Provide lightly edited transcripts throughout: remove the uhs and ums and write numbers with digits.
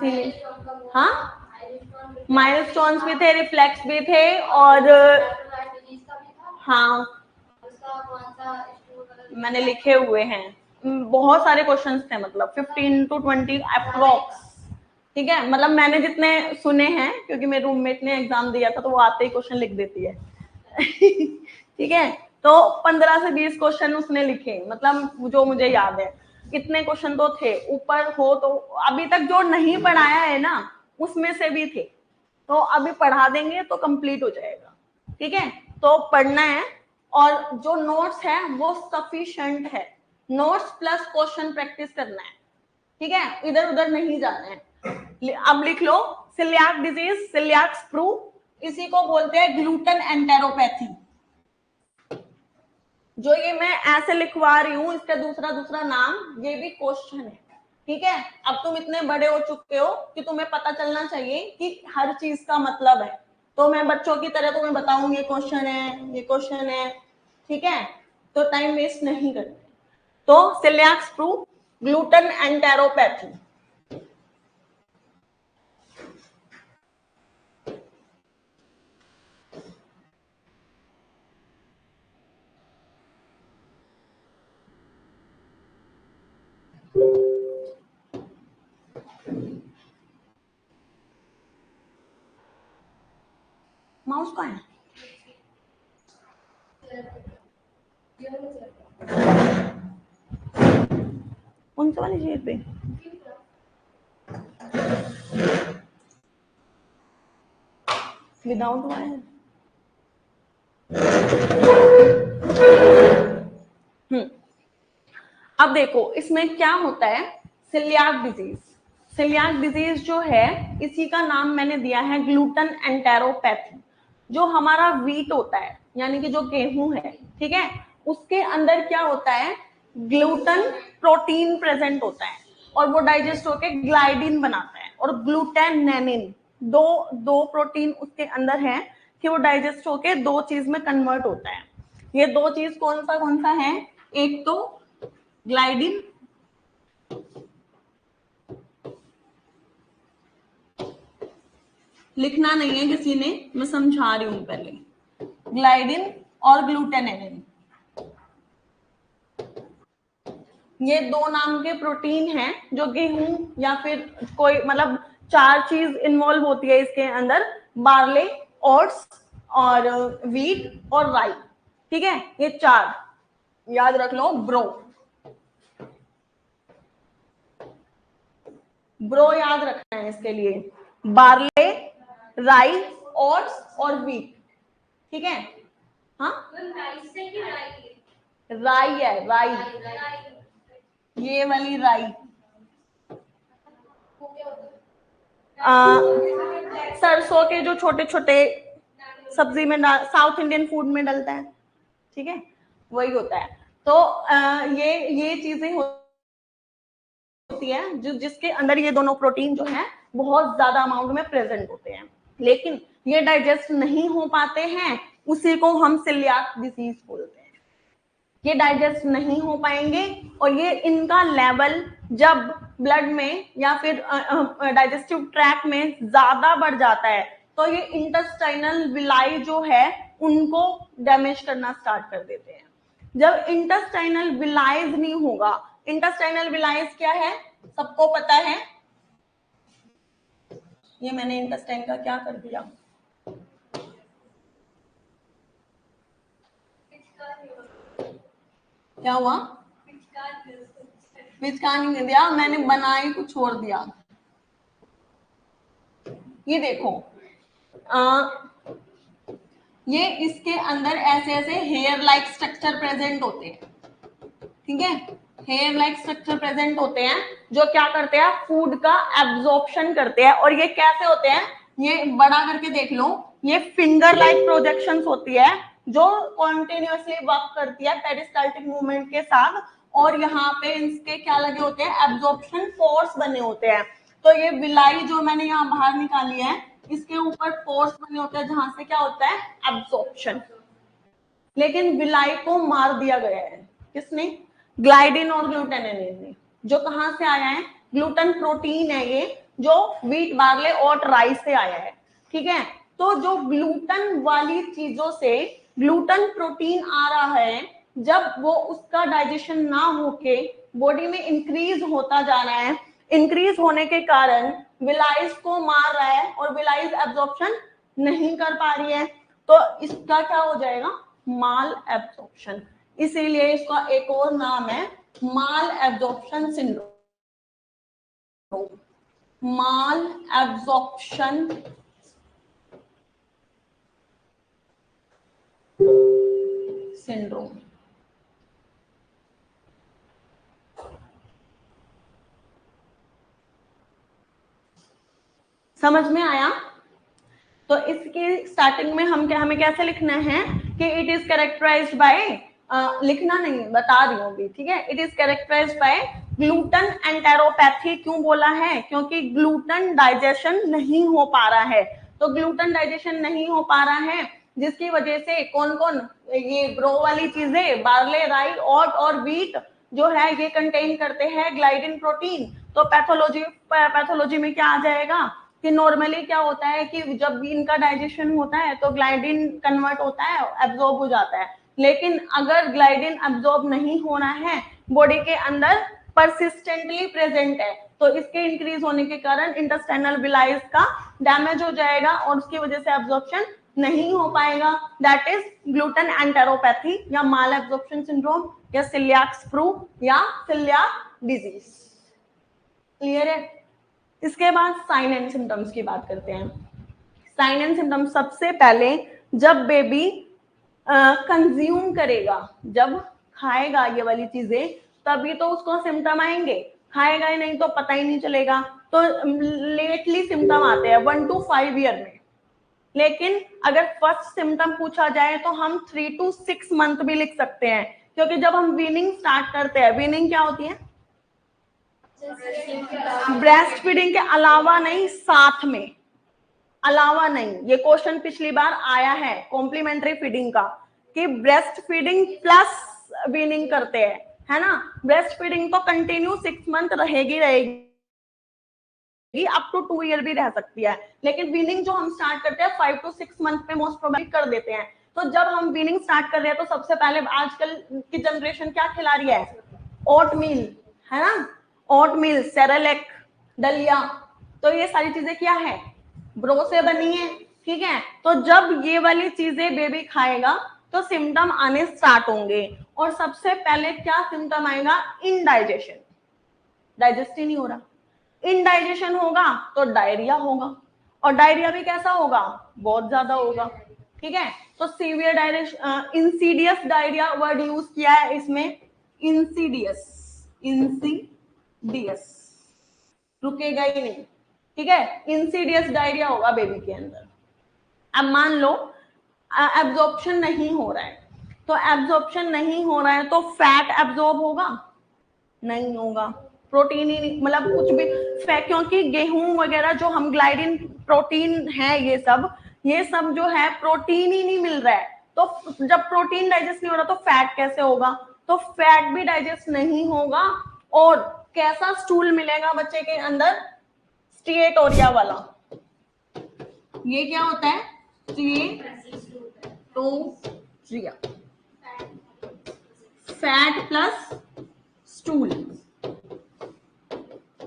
इसीलिए हाँ माइलस्टोन्स भी थे, रिफ्लेक्स भी थे, और हाँ मैंने लिखे हुए हैं, बहुत सारे क्वेश्चंस थे, मतलब 15 to 20 अप्रोक्स। ठीक है, मतलब मैंने जितने सुने हैं, क्योंकि मेरे रूममेट ने एग्जाम दिया था तो वो आते ही क्वेश्चन लिख देती है ठीक है, तो 15 से 20 क्वेश्चन उसने लिखे, मतलब जो मुझे याद है इतने क्वेश्चन तो थे। ऊपर हो तो अभी तक जो नहीं पढ़ाया है ना उसमें से भी थे, तो अभी पढ़ा देंगे तो कंप्लीट हो जाएगा। ठीक है, तो पढ़ना है, और जो नोट्स है वो सफिशिएंट है, नोट्स प्लस क्वेश्चन प्रैक्टिस करना है। ठीक है, इधर उधर नहीं जाना है। अब लिख लो, सिलियाक डिजीज, सिलियाक स्प्रू, इसी को बोलते हैं ग्लूटन एंटेरोपैथी। जो ये मैं ऐसे लिखवा रही हूँ इसका दूसरा दूसरा नाम, ये भी क्वेश्चन है। ठीक है, अब तुम इतने बड़े हो चुके हो कि तुम्हें पता चलना चाहिए कि हर चीज का मतलब है, तो मैं बच्चों की तरह तुम्हें बताऊंगी ये क्वेश्चन है, ये क्वेश्चन है। ठीक है, तो टाइम वेस्ट नहीं करना। तो सिलियाक स्प्रू, ग्लूटन एंटेरोपैथी। माउस कहाँ है? कौन सा वाली चेयर पे? Without wire. अब देखो इसमें क्या होता है, सिलियाक डिजीज। सिलियाक डिजीज जो है इसी का नाम मैंने दिया है ग्लूटन एंटेरोपैथी। जो हमारा व्हीट होता है यानी कि जो गेहूं है, ठीक है, उसके अंदर क्या होता है, ग्लूटन प्रोटीन प्रेजेंट होता है, और वो डाइजेस्ट होकर ग्लाइडिन बनाता है, और ग्लूटेनेनिन, दो प्रोटीन उसके अंदर है कि वो डाइजेस्ट होके दो चीज में कन्वर्ट होता है। ये दो चीज कौन सा है, एक तो ग्लाइडिन, लिखना नहीं है किसी ने, मैं समझा रही हूं पहले, ग्लाइडिन और ग्लूटेनेनिन, ये दो नाम के प्रोटीन हैं जो गेहूं या फिर कोई, मतलब चार चीज इन्वॉल्व होती है इसके अंदर, बार्ले, ओट्स और व्हीट और राई। ठीक है, ये चार याद रख लो। ब्रो याद रखना है इसके लिए, बार्ले, राई, ओट्स और व्हीट। ठीक है, हाँ राई है, राई, ये वाली राई। सरसों के जो छोटे छोटे सब्जी में साउथ इंडियन फूड में डलता है, ठीक है, वही होता है। तो ये चीजें होती है जो जिसके अंदर ये दोनों प्रोटीन जो है बहुत ज्यादा अमाउंट में प्रेजेंट होते हैं, लेकिन ये डाइजेस्ट नहीं हो पाते हैं, उसी को हम सिलियाक डिजीज बोलते हैं। ये डाइजेस्ट नहीं हो पाएंगे, और ये इनका लेवल जब ब्लड में या फिर डाइजेस्टिव ट्रैक में ज्यादा बढ़ जाता है तो ये इंटेस्टाइनल विलाई जो है उनको डैमेज करना स्टार्ट कर देते हैं। जब इंटेस्टाइनल विलाइज नहीं होगा, इंटेस्टाइनल विलाइज क्या है सबको पता है, ये मैंने इंटेस्टाइन का क्या कर दिया, क्या हुआ, पिचकार नहीं दिया, मैंने बनाई कुछ छोड़ दिया। ये देखो ये इसके अंदर ऐसे ऐसे हेयर लाइक स्ट्रक्चर प्रेजेंट होते हैं। ठीक है, हेयर लाइक स्ट्रक्चर प्रेजेंट होते हैं जो क्या करते हैं, फूड का एब्जॉर्प्शन करते हैं। और ये कैसे होते हैं, ये बड़ा करके देख लो, ये फिंगर लाइक प्रोजेक्शंस होती है जो कॉन्टिन्यूअसली वर्क करती है पेरिस्टाल्टिक मूवमेंट के साथ, और यहाँ पे इसके क्या लगे होते हैं, एब्जॉर्प्शन फोर्स बने होते हैं। तो ये विलाई जो मैंने यहाँ बाहर निकाली है, इसके ऊपर फोर्स बने होते हैं जहां से क्या होता है, एब्जॉर्प्शन। लेकिन विलाई को मार दिया गया है, किसने, ग्लाइडिन और ग्लूटेनिन ने। जो कहां से आया है, ग्लूटन प्रोटीन है ये, जो व्हीट, बार्ले और राइस से आया है, ठीक है। तो जो ग्लूटन वाली चीजों से ग्लूटन प्रोटीन आ रहा है, जब वो उसका डाइजेशन ना होके बॉडी में इंक्रीज होता जा रहा है, इंक्रीज होने के कारण विलाइस को मार रहा है और विलाइस एब्जॉर्प्शन नहीं कर पा रही है, तो इसका क्या हो जाएगा, माल एब्जॉर्प्शन। इसीलिए इसका एक और नाम है माल एब्जॉर्प्शन सिंड्रोम, माल एब्जॉर्प्शन सिंड्रोम। समझ में आया? तो इसकी स्टार्टिंग में हमें कैसे लिखना है कि इट इज कैरेक्टराइज्ड बाय, लिखना नहीं बता रही हूँ अभी, ठीक है। It is characterised by gluten enteropathy. क्यों बोला है? क्योंकि ग्लूटन डाइजेशन नहीं हो पा रहा है। तो ग्लूटन डाइजेशन नहीं हो पा रहा है जिसकी वजह से कौन कौन, ये ब्रो वाली चीजें, बार्ले, राई, ओट और व्हीट जो है ये कंटेन करते हैं ग्लाइडिन प्रोटीन। तो पैथोलॉजी में क्या आ जाएगा कि नॉर्मली क्या होता है कि जब भी इनका डाइजेशन होता है तो ग्लाइडिन कन्वर्ट होता है, एब्जॉर्ब हो जाता है। लेकिन अगर ग्लाइडिन एब्जॉर्ब नहीं होना है, बॉडी के अंदर परसिस्टेंटली प्रेजेंट है, तो इसके इंक्रीज होने के कारण इंटेस्टाइनल विलाइस का डैमेज हो जाएगा और उसकी वजह से एब्जॉर्प्शन नहीं हो पाएगा। दैट इज ग्लूटन एंटेरोपैथी या माल एब्जॉर्प्शन सिंड्रोम या सिलियाक स्प्रू या सिलियाक डिजीज। क्लियर है? इसके बाद साइन एंड सिम्टम्स की बात करते हैं। साइन एंड सिम्टम्स, सबसे पहले जब बेबी कंज्यूम करेगा, जब खाएगा ये वाली चीजें, तभी तो उसको सिम्टम आएंगे, खाएगा ही नहीं तो पता ही नहीं चलेगा। तो लेटली सिम्टम आते हैं 1 to 5 ईयर में, लेकिन अगर फर्स्ट सिम्टम पूछा जाए तो हम 3 to 6 मंथ भी लिख सकते हैं, क्योंकि जब हम वीनिंग स्टार्ट करते हैं, वीनिंग क्या होती है, ब्रेस्ट फीडिंग के अलावा नहीं, साथ में, अलावा नहीं। ये क्वेश्चन पिछली बार आया है कॉम्प्लीमेंट्री फीडिंग का कि ब्रेस्ट फीडिंग प्लस वीनिंग करते हैं, है ना। ब्रेस्ट फीडिंग तो कंटिन्यू 6 मंथ रहेगी अप टू 2 ईयर भी रह सकती है, लेकिन वीनिंग जो हम स्टार्ट करते हैं 5 to 6 मंथ में मोस्ट प्रोबेबली कर देते हैं। तो जब हम वीनिंग स्टार्ट कर रहे हैं तो सबसे पहले आजकल की जनरेशन क्या खिला रही है, ओट मील, है ना, ओट मील, सेरेलेक, दलिया, तो ये सारी चीजें क्या है, ब्रो से बनी है, ठीक है। तो जब ये वाली चीजें बेबी खाएगा तो सिम्टम आने स्टार्ट होंगे, और सबसे पहले क्या सिम्टम आएगा, इनडाइजेशन, डाइजेस्ट ही नहीं हो रहा। इनडाइजेशन होगा तो डायरिया होगा, और डायरिया भी कैसा होगा, बहुत ज्यादा होगा, ठीक है। तो severe direction, Insidious diarrhoea word use किया है इसमें, इंसीडियस, इंसीडियस, रुकेगा ही नहीं, ठीक है। इंसीडियस डायरिया होगा बेबी के अंदर। अब मान लो एब्जॉर्प्शन नहीं हो रहा है, तो एब्जॉर्प्शन नहीं हो रहा है तो फैट एब्जॉर्ब होगा, नहीं होगा, प्रोटीन ही नहीं, मतलब कुछ भी फैट, क्योंकि गेहूं वगैरह जो हम ग्लाइडिन प्रोटीन है, ये सब जो है प्रोटीन ही नहीं मिल रहा है। तो जब प्रोटीन डाइजेस्ट नहीं हो रहा तो फैट कैसे होगा, तो फैट भी डाइजेस्ट नहीं होगा, और कैसा स्टूल मिलेगा बच्चे के अंदर, स्टिएटोरिया वाला। ये क्या होता है, स्टिएटोरिया, फैट प्लस स्टूल,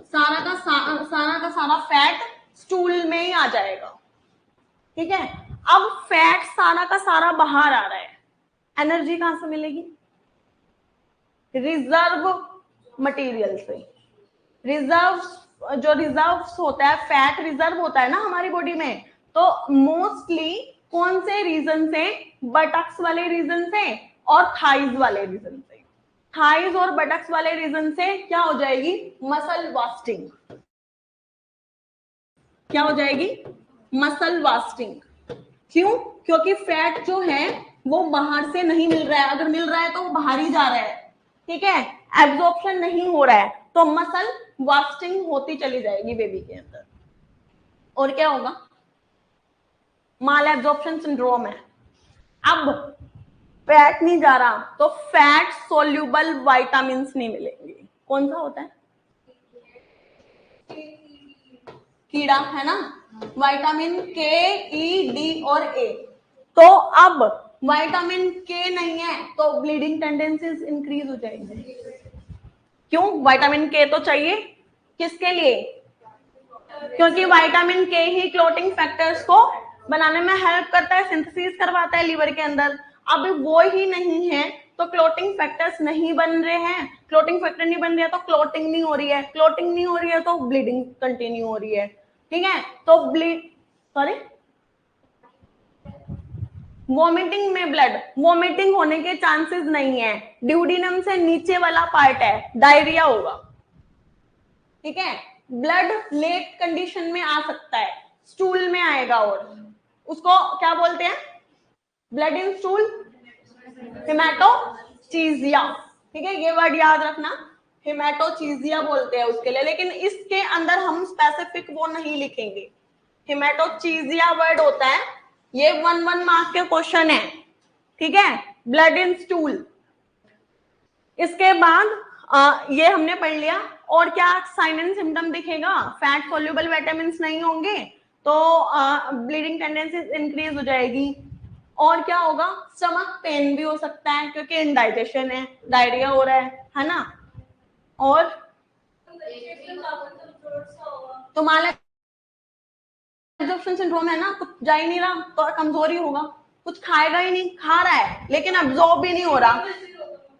सारा का सारा फैट स्टूल में ही आ जाएगा, ठीक है। अब फैट सारा का सारा बाहर आ रहा है, एनर्जी कहां से मिलेगी, रिजर्व मटेरियल से। रिजर्व, जो रिजर्व होता है, फैट रिजर्व होता है ना हमारी बॉडी में, तो मोस्टली कौन से रीजन से, बटक्स वाले रीजन से और थाइज वाले रीजन से। थाइज और बटक्स वाले रीजन से क्या हो जाएगी, मसल वास्टिंग, क्या हो जाएगी, मसल वास्टिंग। क्यों, क्योंकि फैट जो है वो बाहर से नहीं मिल रहा है, अगर मिल रहा है तो वो बाहर ही जा रहा है, ठीक है, एब्जॉर्प्शन नहीं हो रहा है, तो मसल वास्टिंग होती चली जाएगी बेबी के अंदर, और क्या होगा, माल एब्जॉर्प्शन सिंड्रोम है। अब फैट नहीं जा रहा तो फैट सोल्यूबल विटामिन नहीं मिलेंगे। कौन सा होता है, कीड़ा है ना, विटामिन के, ई, डी और ए। तो अब विटामिन के नहीं है तो ब्लीडिंग टेंडेंसीज इंक्रीज हो जाएगी। क्यों? विटामिन के तो चाहिए किसके लिए? क्योंकि विटामिन के ही क्लोटिंग फैक्टर्स को बनाने में हेल्प करता है, सिंथेसिस करवाता है लीवर के अंदर। अब वो ही नहीं है तो क्लोटिंग फैक्टर्स नहीं बन रहे हैं, क्लोटिंग फैक्टर नहीं बन रहे हैं तो क्लोटिंग नहीं हो रही है, क्लोटिंग नहीं हो रही है तो ब्लीडिंग कंटिन्यू हो रही है। ठीक है, तो सॉरी, वॉमिटिंग में ब्लड, वॉमिटिंग होने के चांसेस नहीं है, ड्यूडिनम से नीचे वाला पार्ट है, डायरिया होगा। ठीक है, ब्लड लेट कंडीशन में आ सकता है, स्टूल में आएगा, और उसको क्या बोलते हैं? Blood in stool, haematochezia. ठीक है, ये वर्ड याद रखना, हेमाटोचीजिया बोलते हैं उसके लिए, लेकिन इसके अंदर हम स्पेसिफिक वो नहीं लिखेंगे। हेमाटोचीजिया वर्ड होता है, ये 1 मार्क के क्वेश्चन है। ठीक है, ब्लड इन स्टूल। इसके बाद ये हमने पढ़ लिया। और क्या साइन एंड सिम्टम दिखेगा? फैट सोल्यूबल विटामिन नहीं होंगे तो ब्लीडिंग टेंडेंसी इंक्रीज हो जाएगी। और क्या होगा? स्टमक पेन भी हो सकता है क्योंकि इंडाइजेशन है, डायरिया हो रहा है ना। और तुम्हारा एब्जॉर्प्शन सिंड्रोम है ना, कुछ जा ही नहीं रहा तो कमजोरी होगा, कुछ खाएगा ही नहीं, खा रहा है लेकिन अब्जॉर्ब भी नहीं हो रहा।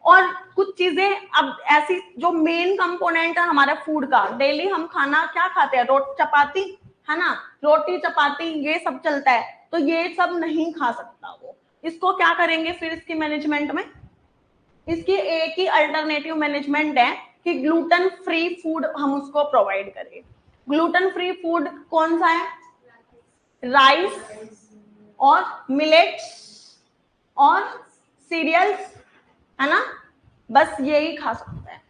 और कुछ चीजें अब ऐसी जो मेन कंपोनेंट है हमारे फूड का, डेली हम खाना क्या खाते हैं? रोटी चपाती, है ना, रोटी चपाती ये सब चलता है, तो ये सब नहीं खा सकता वो। इसको क्या करेंगे फिर इसकी मैनेजमेंट में? इसकी एक ही अल्टरनेटिव मैनेजमेंट है कि ग्लूटेन फ्री फूड हम उसको प्रोवाइड करें। ग्लूटेन फ्री फूड कौन सा है? राइस और मिलेट्स और सीरियल्स, है ना, बस यही खा सकता है।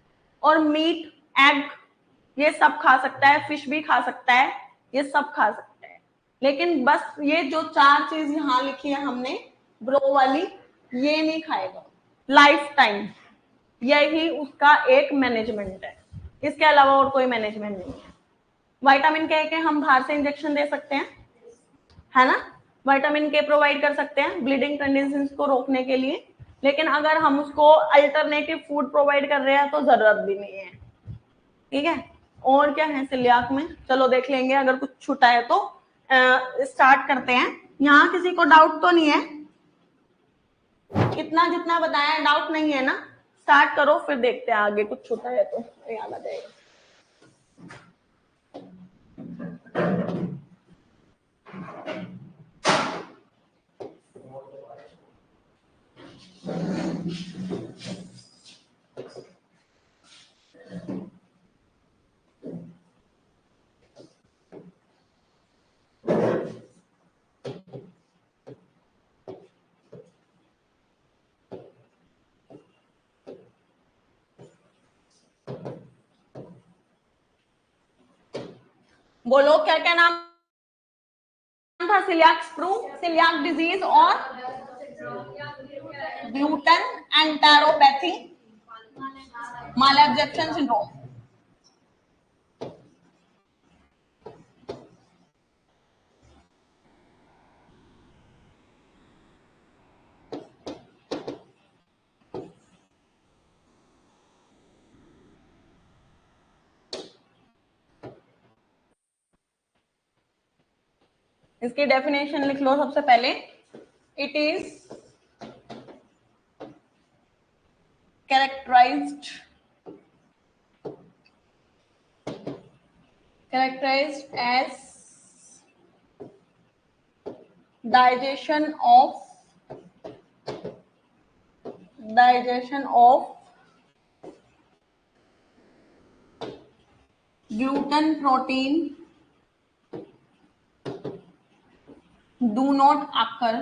और मीट, एग ये सब खा सकता है, फिश भी खा सकता है, ये सब खा सकता है, लेकिन बस ये जो 4 चीज यहां लिखी है हमने ब्रो वाली, ये नहीं खाएगा लाइफ टाइम। यही उसका एक मैनेजमेंट है, इसके अलावा और कोई मैनेजमेंट नहीं है। विटामिन के हम बाहर से इंजेक्शन दे सकते हैं, है ना, विटामिन के प्रोवाइड कर सकते हैं ब्लीडिंग टेंडेंसीज को रोकने के लिए, लेकिन अगर हम उसको अल्टरनेटिव फूड प्रोवाइड कर रहे हैं तो जरूरत भी नहीं है। ठीक है, और क्या है सिलियाक में? चलो देख लेंगे, अगर कुछ छूटा है तो स्टार्ट करते हैं। यहाँ किसी को डाउट तो नहीं है? इतना जितना बताया डाउट नहीं है ना? स्टार्ट करो, फिर देखते हैं आगे कुछ छूटा है तो याद आ जाएगा। बोलो क्या क्या नाम था? सिलियाक स्प्रू, सिलियाक डिजीज और ग्लूटेन एंटेरोपैथी, मालएब्जॉर्प्शन सिंड्रोम। इसकी डेफिनेशन लिख लो सबसे पहले। It is characterized as digestion of gluten protein do not occur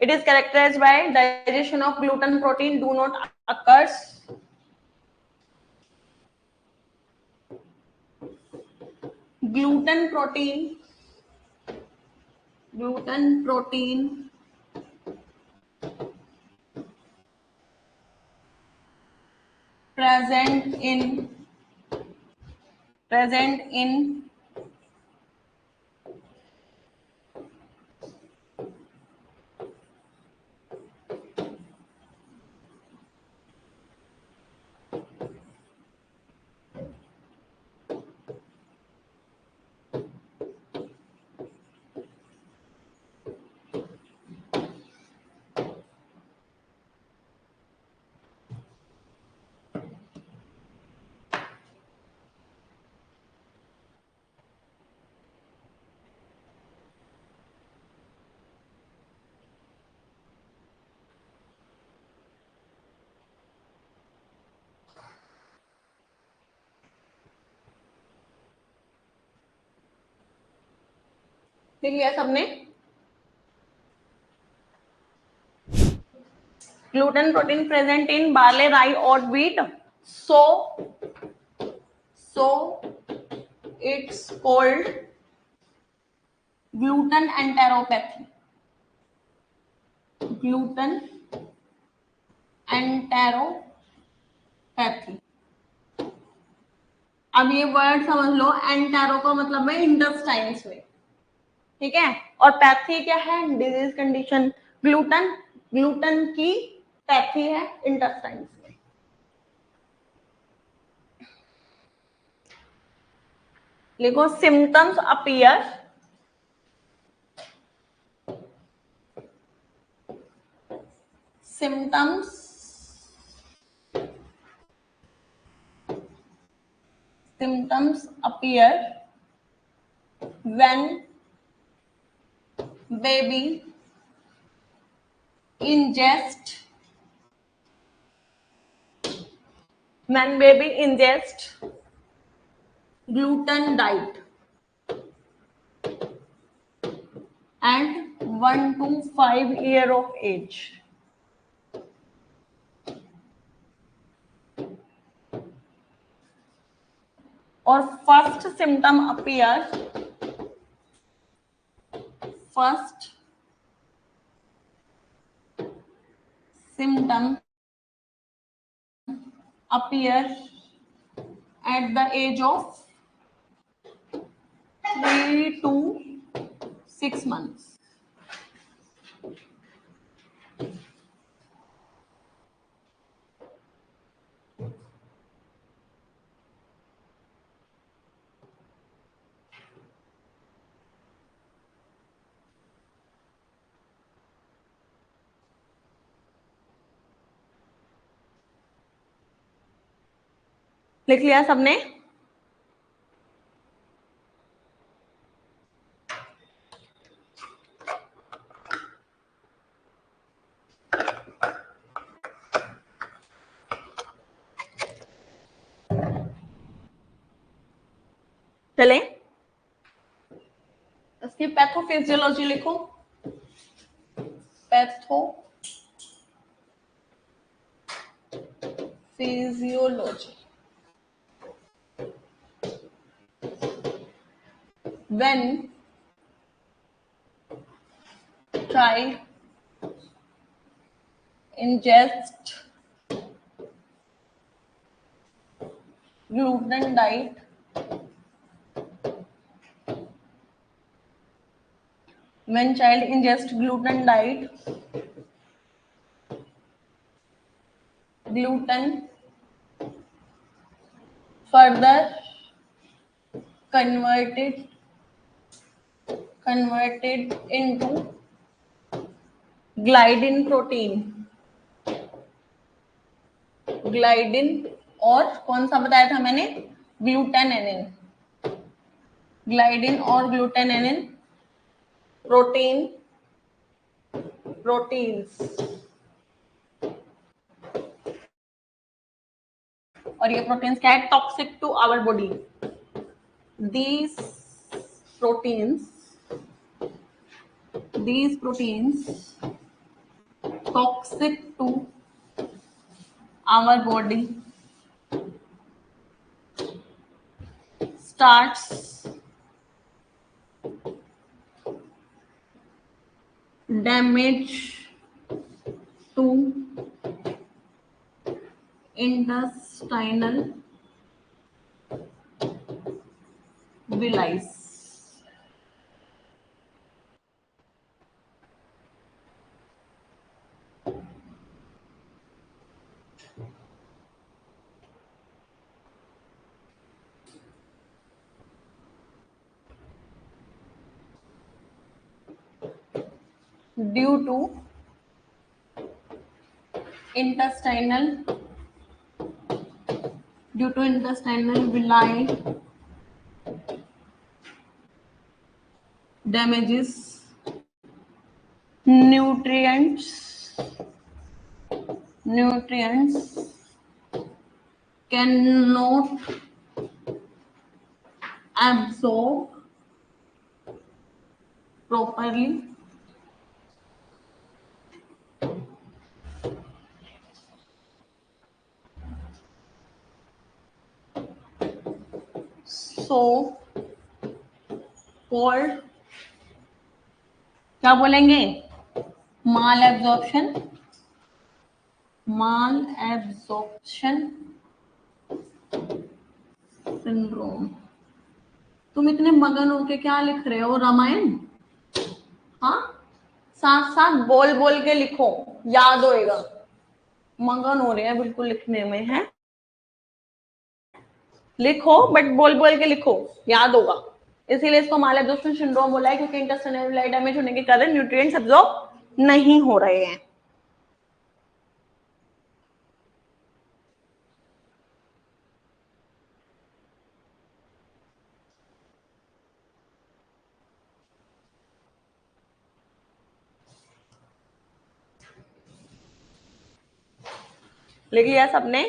it is characterized by digestion of gluten protein do not occurs gluten protein present in लिख लिया सबने? Gluten protein present in barley, राई और wheat, so it's called gluten enteropathy. gluten enteropathy. अब ये word समझ लो, entero का मतलब है इंटेस्टाइन्स में, ठीक है, और पैथी क्या है? Disease condition. ग्लूटन की पैथी है इंटेस्टाइन्स में। लिखो symptoms appear symptoms appear when baby ingest gluten diet at 1 to 5 year of age. और first symptom appear at the age of 3 to 6 months. लिख लिया सबने? चले इसकी पैथोफिजियोलॉजी लिखो। Pathophysiology, when child ingest gluten diet gluten further converted into gliadin protein, और कौन सा बताया था मैंने? ग्लूटेनिन। ग्लाइडिन और ग्लूटेनिन प्रोटीन्स, और ये प्रोटीन्स क्या है? Toxic to our body. these proteins toxic to our body starts damage to intestinal villi. Due to intestinal villi damages, nutrients cannot absorb properly, so called, क्या बोलेंगे, माल एब्जॉर्प्शन सिंड्रोम। तुम इतने मगन होके क्या लिख रहे हो, रामायण? हाँ, साथ साथ बोल बोल के लिखो, याद होएगा। मगन हो रहे हैं बिल्कुल लिखने में, है? लिखो बट बोल बोल के लिखो, याद होगा। इसीलिए इसको माल एब्जॉर्प्शन सिंड्रोम बोला है, क्योंकि इंटेस्टाइनल डैमेज होने के कारण न्यूट्रिएंट्स एब्जॉर्ब नहीं हो रहे हैं। लिख लिया सबने?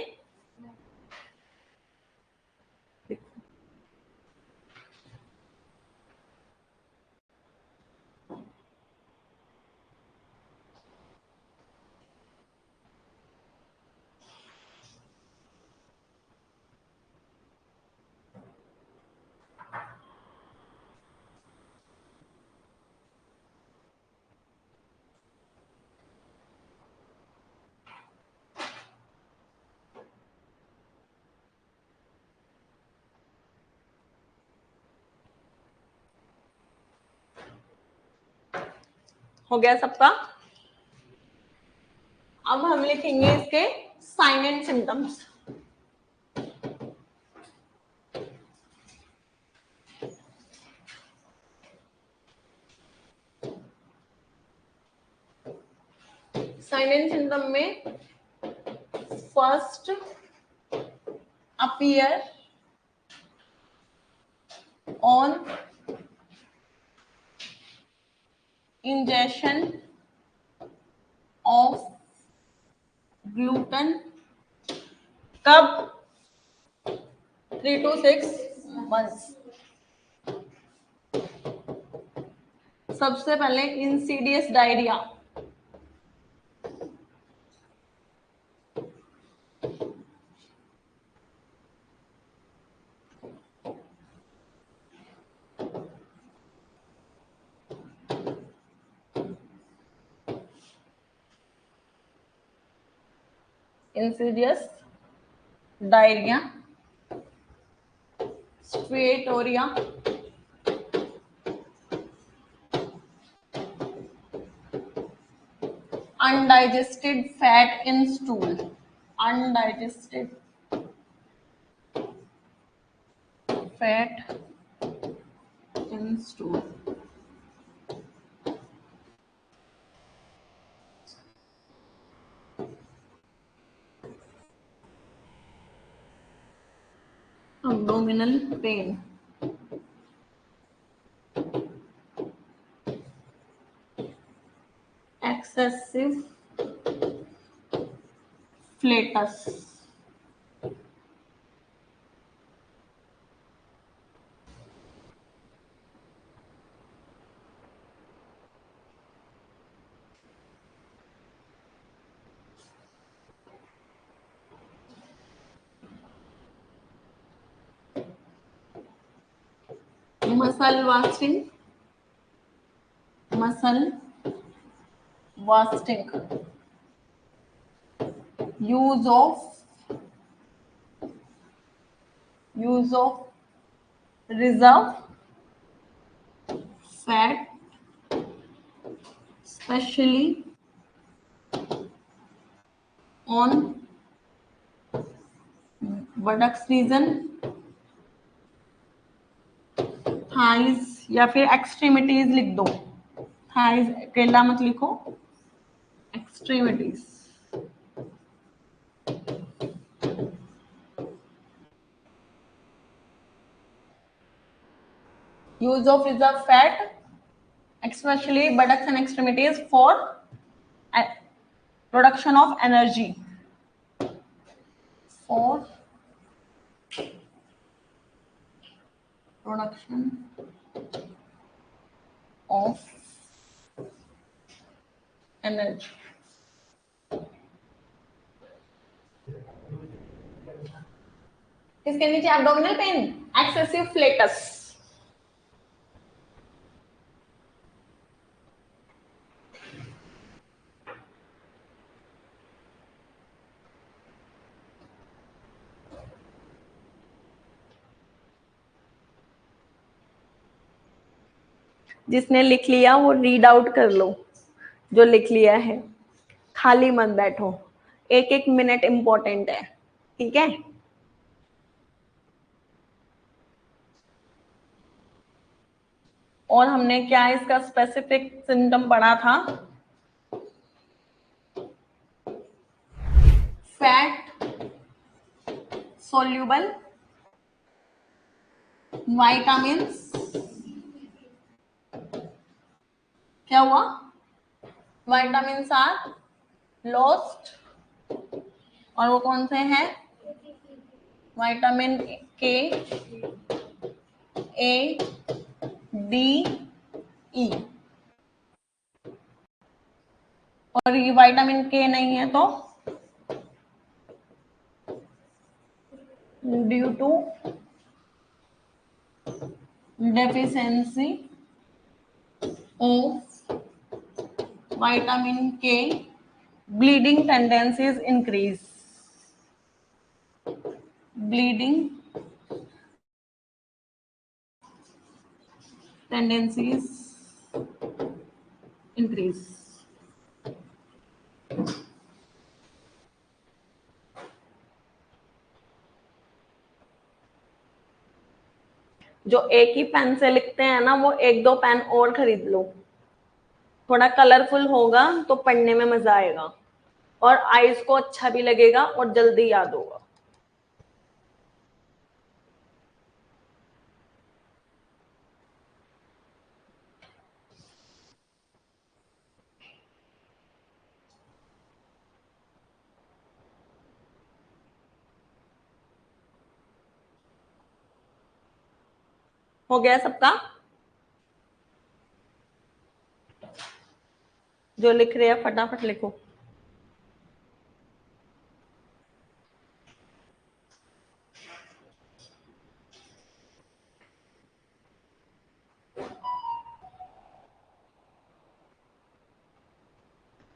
हो गया सबका? अब हम लिखेंगे इसके sign and symptoms. Sign and symptom में first appear on ingestion of gluten, कब? 3 to 6 months। सबसे पहले insidious diarrhoea, insidious diarrhoea, steatorrhoea, undigested fat in stool, undigested fat in stool, abdominal pain, excessive flatus, muscle wasting, use of use of reserve fat, especially on buttocks region, thighs या फिर extremities लिख दो, thighs अकेला मत लिखो, extremities. Use of reserve fat, especially buttocks and extremities for production of energy. For production of energy. इसके नीचे abdominal pain, excessive flatus. जिसने लिख लिया वो रीड आउट कर लो, जो लिख लिया है, खाली मत बैठो, एक एक मिनट इंपॉर्टेंट है, ठीक है। और हमने क्या इसका स्पेसिफिक सिम्टम पढ़ा था, फैट सोल्यूबल विटामिन्स, क्या हुआ, विटामिन्स आर लॉस्ट, और वो कौन से हैं, विटामिन के, ए, डी, ई, और ये विटामिन के नहीं है तो due to deficiency of vitamin K, bleeding tendencies increase. Bleeding tendencies increase. जो एक ही पेन से लिखते हैं ना, वो एक दो पेन और खरीद लो, थोड़ा कलरफुल होगा तो पढ़ने में मजा आएगा और आईज को अच्छा भी लगेगा और जल्दी याद होगा। हो गया सबका, जो लिख रहे हैं फटाफट लिखो।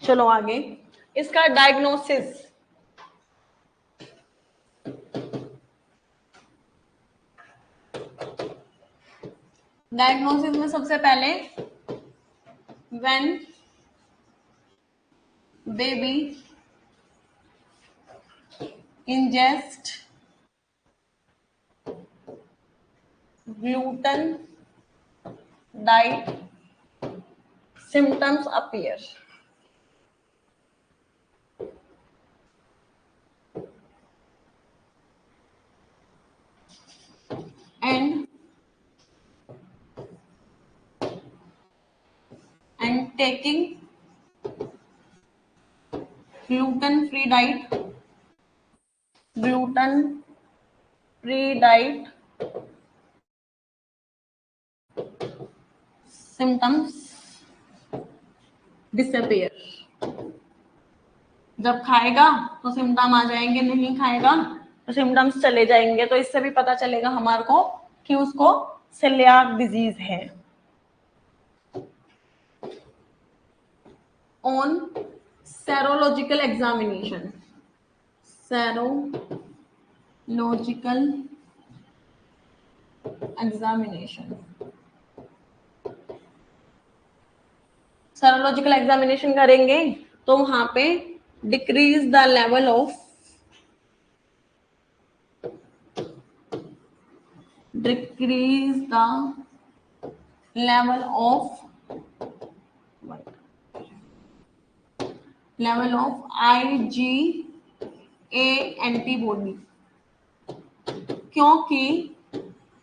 चलो आगे, इसका डायग्नोसिस, डायग्नोसिस में सबसे पहले when baby ingest gluten diet, symptoms appear. And taking gluten free diet, symptoms disappear. जब खाएगा तो सिम्टम आ जाएंगे, नहीं खाएगा तो सिम्टम्स चले जाएंगे। तो इससे भी पता चलेगा हमारे को कि उसको सेलियाक डिजीज है। On serological examination, serological examination, serological examination करेंगे तो वहां पे decrease the level of level of IgA antibody, क्योंकि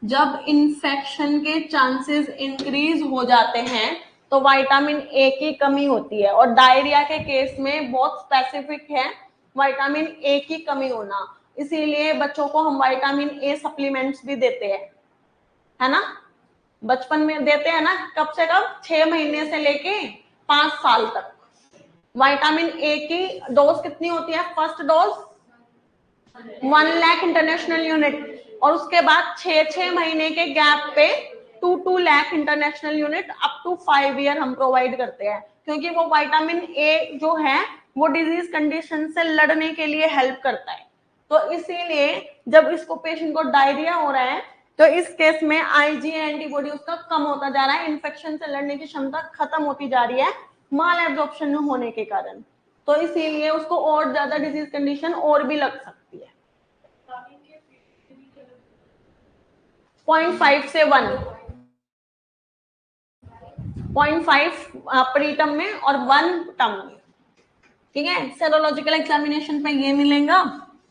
जब इन्फेक्शन के चांसेस इंक्रीज हो जाते हैं तो विटामिन ए की कमी होती है, और डायरिया के केस में बहुत स्पेसिफिक है विटामिन ए की कमी होना, इसीलिए बच्चों को हम विटामिन ए सप्लीमेंट्स भी देते हैं, है ना, बचपन में देते हैं ना, कब से कब, 6 महीने से लेके 5 साल तक। विटामिन ए की डोज कितनी होती है, first dose 1 lakh international unit, और उसके बाद 6 महीने के गैप पे 2 lakh international unit up to 5 year हम प्रोवाइड करते हैं, क्योंकि वो विटामिन ए जो है वो डिजीज कंडीशन से लड़ने के लिए हेल्प करता है। तो इसीलिए जब इसको पेशेंट को डायरिया हो रहा है तो इस केस में IgA एंटीबॉडी उसका कम होता जा रहा है, इन्फेक्शन से लड़ने की क्षमता खत्म होती जा रही है माल एब्जॉर्प्शन होने के कारण, तो इसीलिए उसको और ज्यादा डिजीज कंडीशन और भी लग सकती है। 0.5 से 1, 0.5 प्रीटर्म में और 1 टर्म में, ठीक है। सेरोलॉजिकल एग्जामिनेशन पे ये मिलेगा।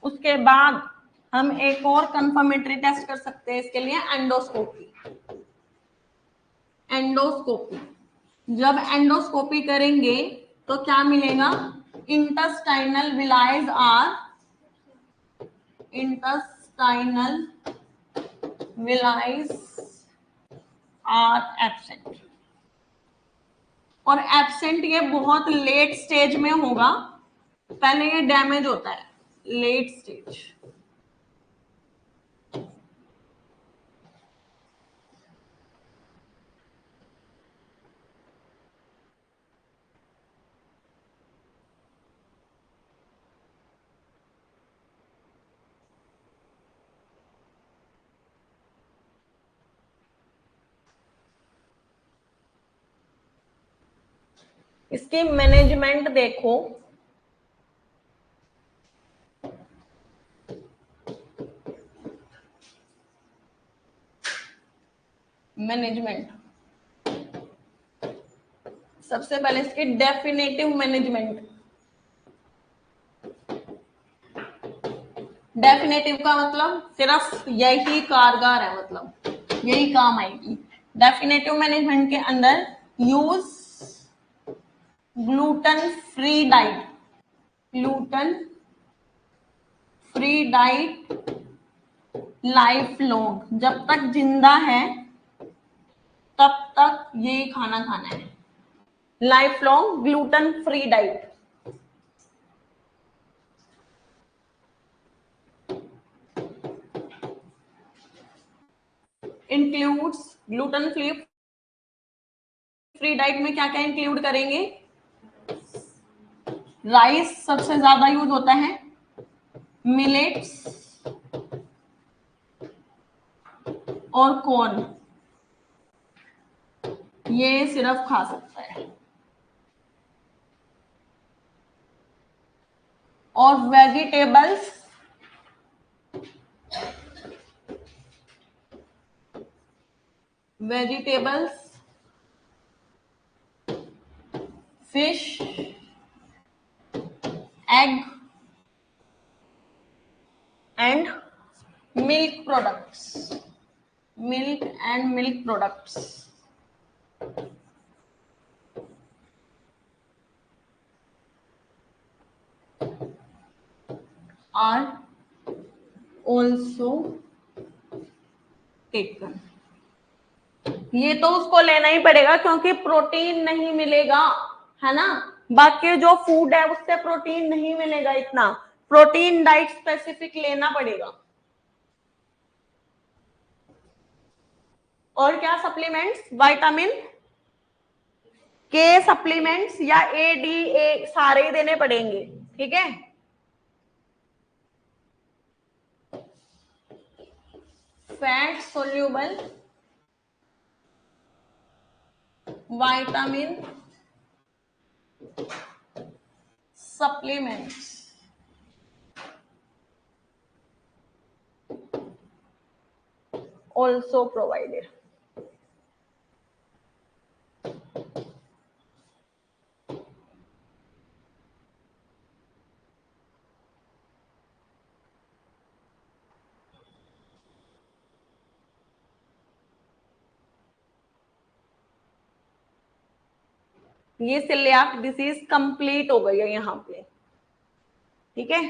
उसके बाद हम एक और कंफर्मेटरी टेस्ट कर सकते हैं इसके लिए, एंडोस्कोपी। एंडोस्कोपी, जब एंडोस्कोपी करेंगे तो क्या मिलेगा, इंटेस्टाइनल विलाइज आर एब्सेंट, और एब्सेंट ये बहुत लेट स्टेज में होगा, पहले ये डैमेज होता है, लेट स्टेज। इसकी मैनेजमेंट देखो, मैनेजमेंट सबसे पहले इसकी डेफिनेटिव मैनेजमेंट। डेफिनेटिव का मतलब सिर्फ यही कारगर है, मतलब यही काम आएगी। डेफिनेटिव मैनेजमेंट के अंदर use gluten free diet, gluten free diet life long, जब तक जिंदा है तब तक यही खाना खाना है, life long gluten free diet. Includes gluten free diet में क्या क्या इंक्लूड करेंगे, राइस सबसे ज्यादा यूज होता है, मिलेट्स और कॉर्न, ये सिर्फ खा सकता है, और vegetables fish, egg and milk products, milk and milk products are also taken. ये तो उसको लेना ही पड़ेगा क्योंकि प्रोटीन नहीं मिलेगा, है ना, बाकी जो फूड है उससे प्रोटीन नहीं मिलेगा इतना, प्रोटीन डाइट स्पेसिफिक लेना पड़ेगा। और क्या सप्लीमेंट्स, विटामिन के सप्लीमेंट्स या ADA सारे ही देने पड़ेंगे, ठीक है। Fat soluble vitamin supplements also provided. ये सिलियाक डिसीज कंप्लीट हो गई है यहाँ पे, ठीक है,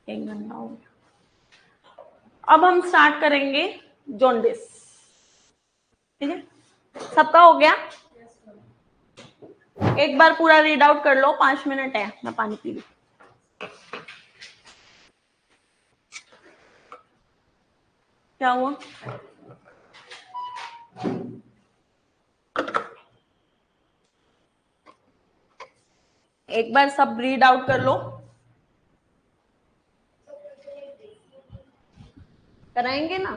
1 घंटा हो गया। अब हम स्टार्ट करेंगे जॉन्डिस, ठीक है, सबका हो गया? एक बार पूरा रीड आउट कर लो, 5 मिनट है, मैं पानी पी लूं। क्या हुआ? एक बार सब रीड आउट कर लो। कराएंगे ना,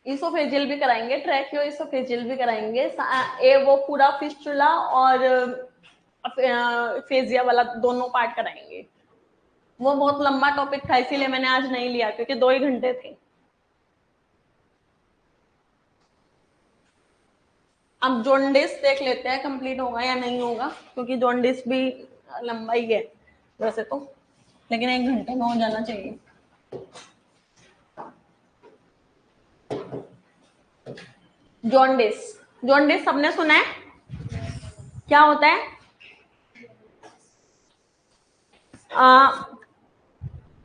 इसोफेजियल भी कराएंगे, ट्रैकियो इसोफेजियल भी कराएंगे, वो पूरा फिस्टुला और फेजिया वाला दोनों पार्ट कराएंगे। वो बहुत लंबा टॉपिक था, इसीलिए मैंने आज नहीं लिया, क्योंकि 2 ही घंटे थे। अब जॉन्डिस देख लेते हैं कंप्लीट होगा या नहीं होगा, क्योंकि जॉन्डिस भी लंबा ही है वैसे तो, लेकिन 1 घंटे में हो जाना चाहिए। जॉन्डिस, जॉन्डिस सबने सुना है? क्या होता है?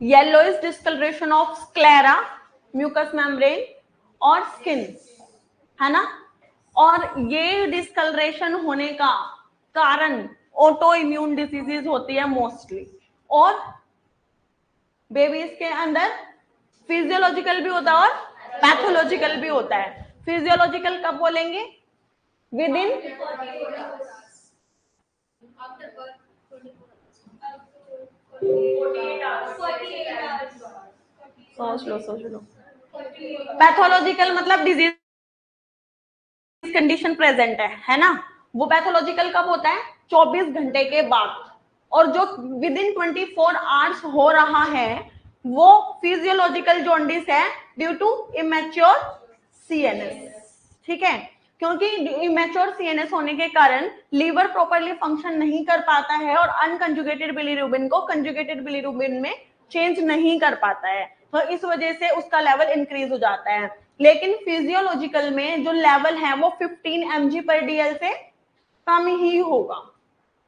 Yellowish discoloration of sclera, mucous membrane और स्किन, है ना? और ये डिस्कलरेशन होने का कारण ऑटो इम्यून डिसीजेज होती है मोस्टली, और बेबीज के अंदर फिजियोलॉजिकल भी होता है और पैथोलॉजिकल भी होता है। फिजियोलॉजिकल कब बोलेंगे? विद इन सोच लो। पैथोलॉजिकल मतलब डिजीज कंडीशन प्रेजेंट है ना? वो पैथोलॉजिकल कब होता है? 24 घंटे के बाद। और जो विद इन 24 आवर्स हो रहा है वो फिजियोलॉजिकल जॉन्डिस है ड्यू टू इमेच्योर सीएनएस, ठीक है? क्योंकि इमेच्योर सीएनएस होने के कारण लीवर प्रॉपरली फंक्शन नहीं कर पाता है और अनकंजुगेटेड बिलीरुबिन को कंजुगेटेड बिलीरुबिन में चेंज नहीं कर पाता है, तो इस वजह से उसका लेवल इंक्रीज हो जाता है। लेकिन फिजियोलॉजिकल में जो लेवल है वो 15 mg/dl से कम ही होगा,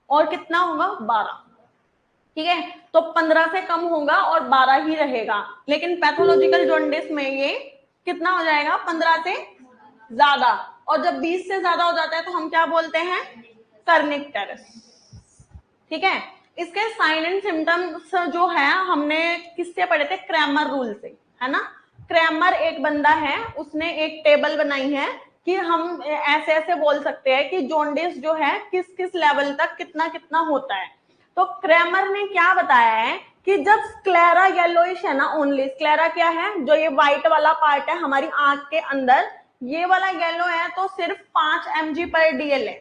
और कितना होगा? 12, ठीक है? तो 15 से कम होगा और 12 ही रहेगा। लेकिन पैथोलॉजिकल जॉन्डिस में ये कितना हो जाएगा? 15 से ज्यादा, और जब 20 से ज्यादा हो जाता है तो हम क्या बोलते हैं? कर्निकटेरस, ठीक है? इसके साइन एंड सिम्टम्स जो है हमने किससे पढ़े थे? क्रैमर रूल से, है ना? क्रैमर एक बंदा है, उसने एक टेबल बनाई है कि हम ऐसे ऐसे बोल सकते हैं कि जॉन्डिस जो है किस किस लेवल तक कितना कितना होता है। तो क्रैमर ने क्या बताया है कि जब स्क्लेरा येलोइश है ना, ओनली स्क्लेरा क्या है? जो ये व्हाइट वाला पार्ट है हमारी आंख के अंदर, ये वाला येलो है तो सिर्फ 5 mg/dl है,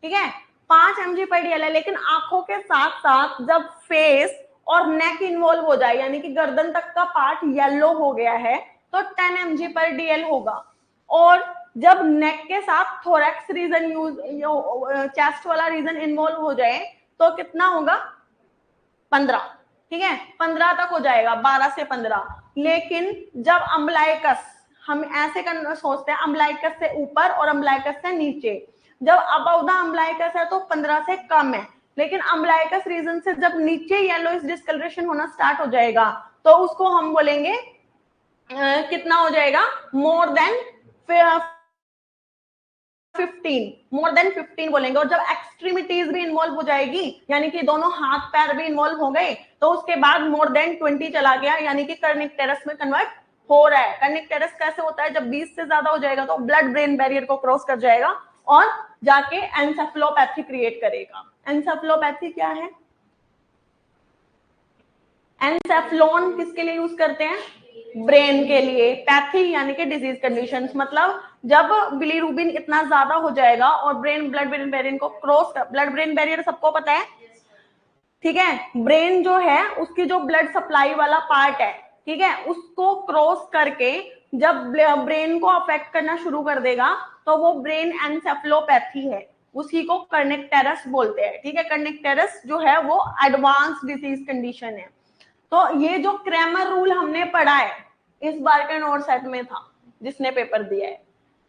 ठीक है? 5 mg/dl है। लेकिन आंखों के साथ साथ जब फेस और नेक इन्वॉल्व हो जाए, यानी कि गर्दन तक का पार्ट येलो हो गया है, तो 10 mg/dl होगा। और जब नेक के साथ थोरैक्स रीजन चेस्ट वाला रीजन इन्वॉल्व हो जाए तो कितना होगा? 15, ठीक है? 15 तक हो जाएगा, 12 से 15। लेकिन जब अम्बलाइकस, हम ऐसे सोचते हैं अम्बलाइकस से ऊपर और अम्बलाइकस से नीचे, जब अबव द अम्बलाइकस है तो 15 से कम है। लेकिन अम्बलाइकस रीजन से जब नीचे येलोइश डिस्कलरेशन होना स्टार्ट हो जाएगा तो उसको हम बोलेंगे कितना हो जाएगा? मोर देन 15, मोर देन 15 बोलेंगे। और जब एक्सट्रीमिटीज भी इन्वॉल्व हो जाएगी, यानी कि दोनों हाथ पैर भी इन्वॉल्व हो गए, तो उसके बाद मोर देन 20 चला गया, यानी कि कर्निकटेरस में कन्वर्ट हो रहा है। कर्निकटेरस कैसे होता है? जब 20 से ज्यादा हो जाएगा तो ब्लड ब्रेन बैरियर को क्रॉस कर जाएगा और जाके एंसेफेलोपैथी क्रिएट करेगा। एंसेफेलोपैथी क्या है? एनसेफ्लॉन किसके लिए यूज करते हैं? ब्रेन के लिए। पैथी यानी कि डिजीज कंडीशंस, मतलब जब बिलीरुबिन इतना ज्यादा हो जाएगा और ब्रेन ब्लड ब्रेन बैरियर को क्रॉस, ब्लड ब्रेन बैरियर सबको पता है, ठीक है, ब्रेन जो है उसकी जो ब्लड सप्लाई वाला पार्ट है, ठीक है, उसको क्रॉस करके जब ब्रेन को अफेक्ट करना शुरू कर देगा तो वो ब्रेन एनसेफलोपैथी है, उसी को कर्निक बोलते हैं, ठीक है। कर्निक जो है वो एडवांस डिजीज कंडीशन है। तो ये जो क्रैमर रूल हमने पढ़ा है इस बार के नोट सेट में था, जिसने पेपर दिया है,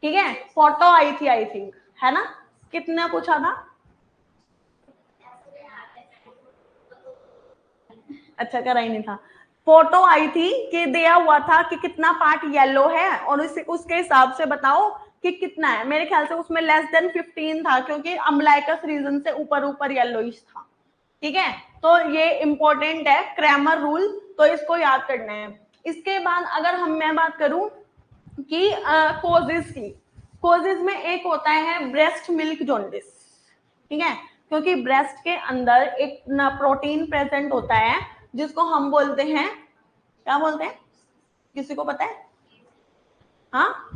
ठीक है। फोटो आई थी आई थिंक, है ना? कितने पूछा था? अच्छा, करा ही नहीं था। फोटो आई थी कि दिया हुआ था कि कितना पार्ट येलो है और उसके हिसाब से बताओ कि कितना है। मेरे ख्याल से उसमें लेस देन 15 था, क्योंकि अम्लाइकस रीजन से ऊपर ऊपर येलोइश था, ठीक है। तो ये इंपॉर्टेंट है क्रैमर रूल, तो इसको याद करना है। इसके बाद अगर मैं बात करूं कि कोजेस की, कोजेस में एक होता है ब्रेस्ट मिल्क जॉन्डिस, ठीक है, क्योंकि ब्रेस्ट के अंदर एक प्रोटीन प्रेजेंट होता है जिसको हम बोलते हैं, क्या बोलते हैं, किसी को पता है? हाँ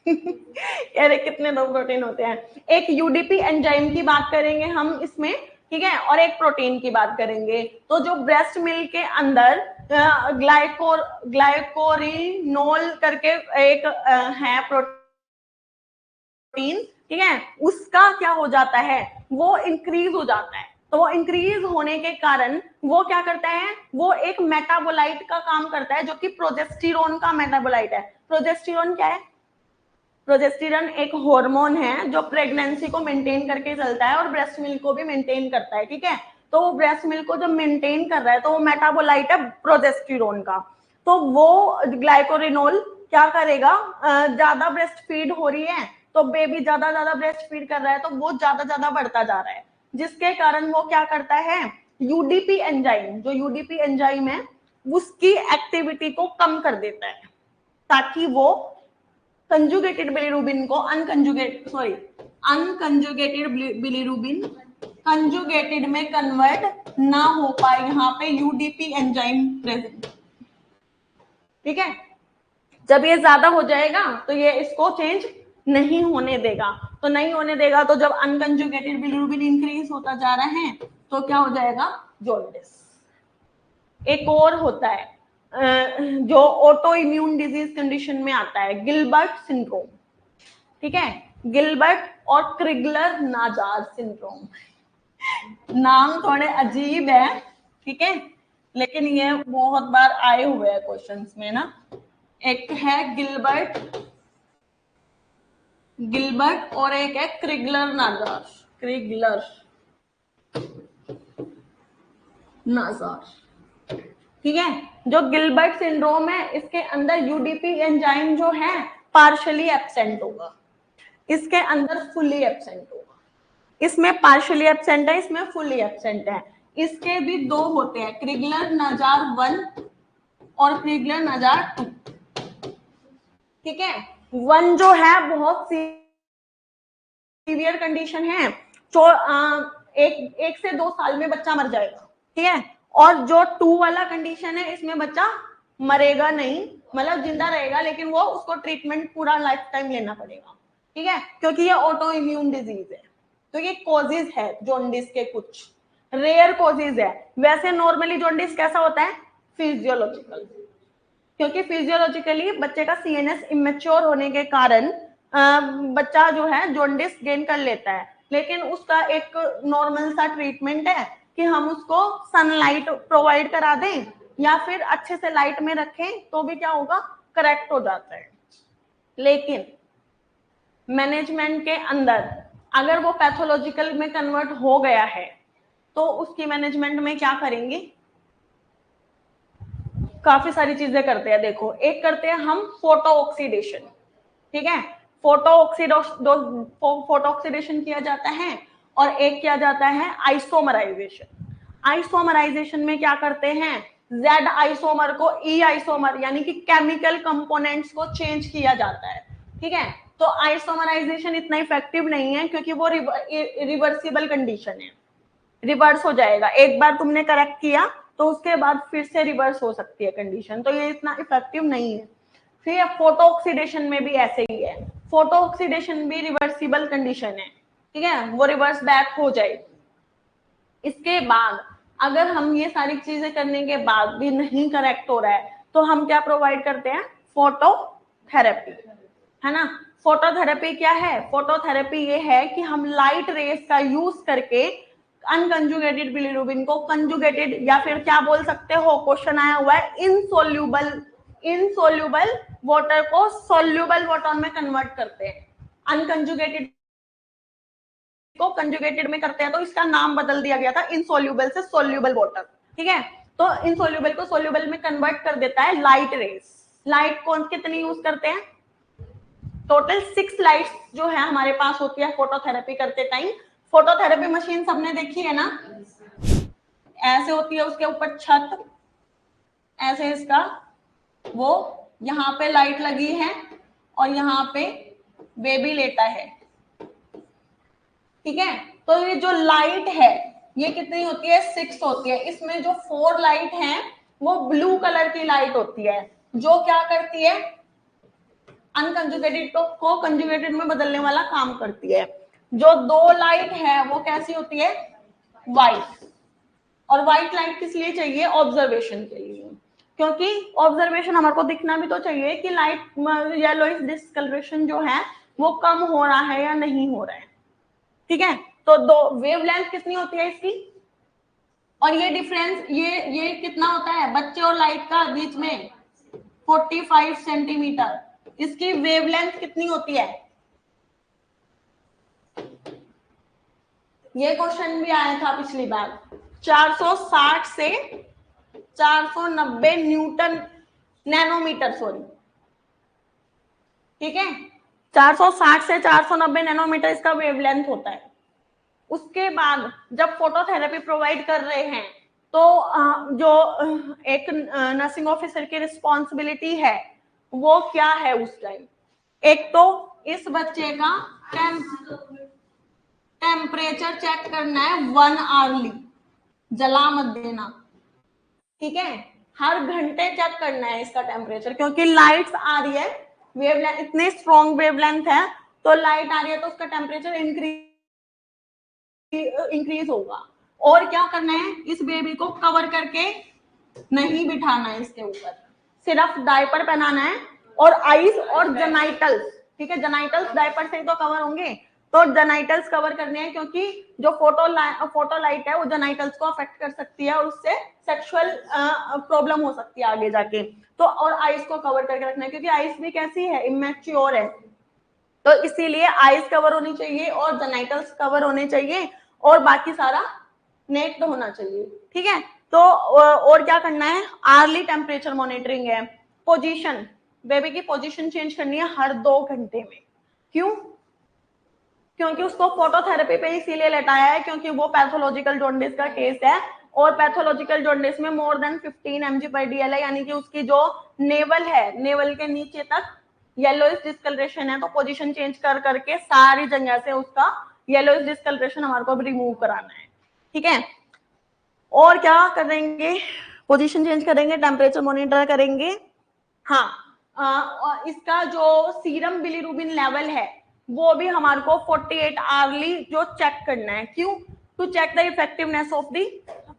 अरे कितने दो प्रोटीन होते हैं, एक यूडीपी एंजाइम की बात करेंगे हम इसमें, ठीक है, और एक प्रोटीन की बात करेंगे। तो जो ब्रेस्ट मिल्क के अंदर ग्लाइकोरिनोल करके एक है प्रोटीन, ठीक है, उसका क्या हो जाता है, वो इंक्रीज हो जाता है। तो वो इंक्रीज होने के कारण वो क्या करता है, वो एक मेटाबोलाइट का काम करता है जो कि प्रोजेस्टेरोन का मेटाबोलाइट है। प्रोजेस्टेरोन क्या है? प्रोजेस्टेरोन एक हार्मोन है जो प्रेगनेंसी को मेंटेन करके चलता है और ब्रेस्ट मिल्क को भी मेंटेन करता है, ठीक है। तो वो ब्रेस्ट मिल्क को जब मेंटेन कर रहा है तो वो मेटाबोलाइट है प्रोजेस्टेरोन का। तो वो ग्लाइकोरिनोल क्या करेगा, ज्यादा ब्रेस्ट फीड हो रही है तो बेबी ज्यादा ज्यादा ब्रेस्ट फीड कर रहा है तो वो ज्यादा ज्यादा बढ़ता जा रहा है, जिसके कारण वो क्या करता है, यूडीपी एंजाइम, जो यूडीपी एंजाइम है उसकी एक्टिविटी को कम कर देता है, ताकि वो कंजुगेटेड बिलीरुबिन को अनकंजुगेटेड बिलीरुबिन कंजुगेटेड में कन्वर्ट ना हो पाए, यहाँ पे यूडीपी एंजाइम प्रेजेंट, ठीक है। जब ये ज्यादा हो जाएगा तो ये इसको चेंज नहीं होने देगा, तो नहीं होने देगा तो जब अनकंजुगेटेड बिलीरुबिन इंक्रीज होता जा रहा है तो क्या हो जाएगा, जॉन्डिस। एक और होता है जो ऑटो इम्यून डिजीज कंडीशन में आता है, गिलबर्ट सिंड्रोम, ठीक है, गिलबर्ट और क्रिगलर नाजार सिंड्रोम। नाम थोड़े अजीब है, ठीक है, लेकिन ये बहुत बार आए हुए हैं क्वेश्चंस में ना। एक है गिलबर्ट और एक है क्रिगलर नाजार, ठीक है। जो गिलबर्ट सिंड्रोम है इसके अंदर यूडीपी एंजाइम जो है पार्शियली एब्सेंट होगा, इसके अंदर फुली एब्सेंट होगा। इसमें पार्शियली एब्सेंट है, इसमें फुली एब्सेंट है। इसके भी दो होते हैं, क्रिगलर नाजार 1 और क्रिगलर नाजार 2, ठीक है। 1 जो है बहुत सीवियर कंडीशन है, जो एक से 2 साल में बच्चा मर जाएगा, ठीक है। और जो 2 वाला कंडीशन है इसमें बच्चा मरेगा नहीं, मतलब जिंदा रहेगा, लेकिन वो उसको ट्रीटमेंट पूरा लाइफ टाइम लेना पड़ेगा, ठीक है, क्योंकि ये ऑटो इम्यून डिजीज है। तो ये कॉजेज है जॉन्डिस के, कुछ रेयर कॉजेज है। वैसे नॉर्मली जॉन्डिस कैसा होता है, फिजियोलॉजिकल, क्योंकि फिजियोलॉजिकली बच्चे का सीएनएस इमेच्योर होने के कारण बच्चा जो है जॉन्डिस गेन कर लेता है, लेकिन उसका एक नॉर्मल सा ट्रीटमेंट है कि हम उसको सनलाइट प्रोवाइड करा दें या फिर अच्छे से लाइट में रखें तो भी क्या होगा, करेक्ट हो जाता है। लेकिन मैनेजमेंट के अंदर अगर वो पैथोलॉजिकल में कन्वर्ट हो गया है तो उसकी मैनेजमेंट में क्या करेंगे, काफी सारी चीजें करते हैं। देखो, एक करते हैं हम फोटो ऑक्सीडेशन, ठीक है, फोटो ऑक्सीडेशन किया जाता है, और एक किया जाता है आइसोमराइजेशन। आइसोमराइजेशन में क्या करते हैं, जेड आइसोमर को ई आइसोमर यानी कि केमिकल कंपोनेंट्स को चेंज किया जाता है, ठीक है। तो आइसोमराइजेशन इतना इफेक्टिव नहीं है क्योंकि वो रिवर्सिबल कंडीशन है, रिवर्स हो जाएगा। एक बार तुमने करेक्ट किया तो उसके बाद फिर से रिवर्स हो सकती है कंडीशन, तो ये इतना इफेक्टिव नहीं है। फिर फोटो ऑक्सीडेशन में भी ऐसे ही है, फोटो ऑक्सीडेशन भी रिवर्सिबल कंडीशन है, ठीक है, वो रिवर्स बैक हो जाएगी। इसके बाद अगर हम ये सारी चीजें करने के बाद भी नहीं करेक्ट हो रहा है तो हम क्या प्रोवाइड करते हैं, फोटोथेरेपी, है ना। फोटोथेरेपी क्या है, फोटोथेरेपी ये है कि हम लाइट रेस का यूज करके अनकंजुगेटेड बिलीरुबिन को कंजुगेटेड, या फिर क्या बोल सकते हो, क्वेश्चन आया हुआ है, इनसोल्यूबल वाटर को सोल्यूबल वाटर में कन्वर्ट करते हैं। अनकंजुगेटेड को कंजुगेटेड में करते हैं, तो इसका नाम बदल दिया गया था इनसोल्यूबल से सोल्यूबल वाटर, ठीक है। तो इनसोल्यूबल को सोल्यूबल में कन्वर्ट कर देता है लाइट रेस। लाइट कौन कितनी यूज करते हैं, टोटल 6 लाइट्स जो है हमारे पास होती है फोटोथेरेपी करते टाइम। फोटोथेरेपी मशीन सबने देखी है ना, ऐसे होती है, उसके ऊपर छत, ऐसे इसका वो, यहाँ पे लाइट लगी है और यहाँ पे बेबी लेटा है, ठीक है। तो ये जो लाइट है ये कितनी होती है, 6 होती है। इसमें जो 4 लाइट है वो ब्लू कलर की लाइट होती है, जो क्या करती है, अनकंजुगेटेड को कंजुगेटेड में बदलने वाला काम करती है। जो 2 लाइट है वो कैसी होती है, व्हाइट। और व्हाइट लाइट किस लिए चाहिए, ऑब्जर्वेशन के लिए, क्योंकि ऑब्जर्वेशन हमारे को दिखना भी तो चाहिए कि लाइट येलोइश डिस्कलरेशन जो है वो कम हो रहा है या नहीं हो रहा है, ठीक है। तो दो वेवलेंथ कितनी होती है इसकी, और ये डिफरेंस ये कितना होता है बच्चे और लाइट का बीच में, 45 सेंटीमीटर। इसकी वेवलेंथ कितनी होती है, ये क्वेश्चन भी आया था पिछली बार, 460 से 490 न्यूटन नैनोमीटर, सॉरी, ठीक है, 460 से 490 नैनोमीटर इसका वेवलेंथ होता है। उसके बाद जब फोटोथेरेपी प्रोवाइड कर रहे हैं तो जो एक नर्सिंग ऑफिसर की रिस्पॉन्सिबिलिटी है वो क्या है उस टाइम, एक तो इस बच्चे का टेम्परेचर चेक करना है 1 आवरली, जला मत देना, ठीक है, हर घंटे चेक करना है इसका टेम्परेचर, क्योंकि लाइट्स आ रही है, वेवलेंथ इतनी स्ट्रॉन्ग वेवलेंथ है, तो लाइट आ रही है तो उसका टेम्परेचर इंक्रीज होगा। और क्या करना है, इस बेबी को कवर करके नहीं बिठाना है इसके ऊपर, सिर्फ डायपर पहनाना है, और आईज और जेनाइटल्स, ठीक है, जेनाइटल्स डायपर से ही तो कवर होंगे, तो जेनाइटल्स कवर करने हैं, क्योंकि जो फोटो लाइट है वो जेनाइटल्स को अफेक्ट कर सकती है और उससे सेक्सुअल प्रॉब्लम हो सकती है आगे जाके। तो और आईज को कवर करके रखना है, क्योंकि आईज भी कैसी है, इमेच्योर है, तो इसीलिए आईज कवर होनी चाहिए और जेनाइटल्स कवर होने चाहिए और बाकी सारा नेट होना चाहिए, ठीक है। तो और क्या करना है, आर्ली टेम्परेचर मॉनिटरिंग है, पोजीशन, बेबी की पोजीशन चेंज करनी है हर 2 घंटे में। क्यों, क्योंकि उसको फोटोथेरेपी पे इसीलिए लेटाया है क्योंकि वो पैथोलॉजिकल जॉन्डिस का केस है, और पैथोलॉजिकल जॉन्डिस में मोर देन 15 mg/dl है, यानी कि उसकी जो नेवल है, नेवल के नीचे तक येलोइश डिस्कलरेशन है, तो पोजीशन चेंज कर करके सारी जगह से उसका येलोइश डिस्कलरेशन हमारे को रिमूव कराना है, ठीक है। और क्या करेंगे, पोजीशन चेंज करेंगे, टेम्परेचर मॉनिटर करेंगे, हाँ, और इसका जो सीरम बिलीरुबिन लेवल है वो भी हमारे को 48 आवरली जो चेक करना है। क्यों, to check the effectiveness of the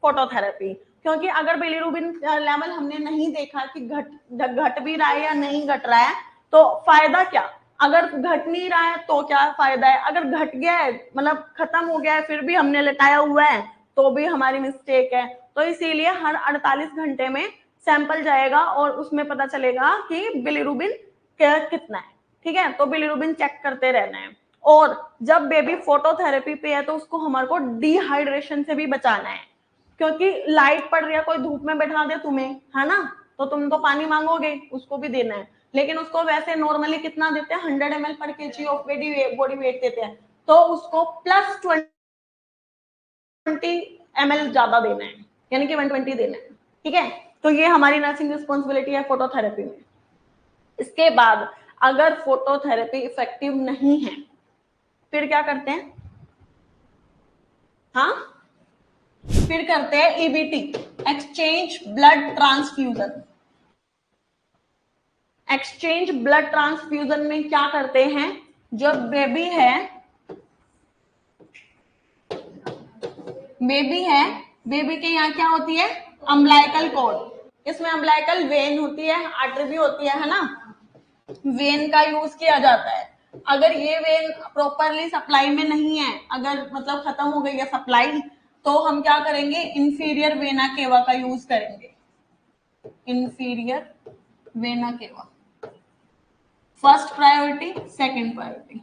phototherapy, क्योंकि अगर बिलीरुबिन लेवल हमने नहीं देखा कि घट भी रहा है या नहीं घट रहा है तो फायदा क्या, अगर घट नहीं रहा है तो क्या फायदा है, अगर घट गया है मतलब खत्म हो गया है फिर भी हमने लटाया हुआ है तो भी हमारी मिस्टेक है। तो इसीलिए हर 48 घंटे में सैंपल जाएगा और उसमें पता चलेगा कि बिलीरुबिन कितना है, ठीक है, तो बिलीरुबिन चेक करते रहना है। और जब बेबी फोटोथेरेपी पे है तो उसको हमारे को डिहाइड्रेशन से भी बचाना है, क्योंकि लाइट पड़ रही है, कोई धूप में बैठा दे तुम्हें, है ना, तो तुम तो पानी मांगोगे, उसको भी देना है, लेकिन उसको वैसे नॉर्मली कितना देते हैं, 100 ml पर kg ऑफ बॉडी वेट देते हैं, तो उसको प्लस 20 ml ज्यादा देना है, यानी कि 120 देना है, ठीक है। तो ये हमारी नर्सिंग रिस्पॉन्सिबिलिटी है फोटोथेरेपी में। इसके बाद अगर फोटोथेरेपी इफेक्टिव नहीं है फिर क्या करते हैं, हाँ, फिर करते हैं EBT, exchange blood transfusion. Exchange blood transfusion में क्या करते हैं, जब बेबी है, बेबी के यहाँ क्या होती है, अम्बलाइकल कॉर्ड, इसमें अम्बलाइकल वेन होती है, आर्टरी भी होती है ना, वेन का यूज किया जाता है। अगर ये वेन प्रॉपरली सप्लाई में नहीं है, अगर मतलब खत्म हो गई है सप्लाई, तो हम क्या करेंगे, इंफीरियर वेना केवा का यूज करेंगे, inferior vena cava, first priority, second priority.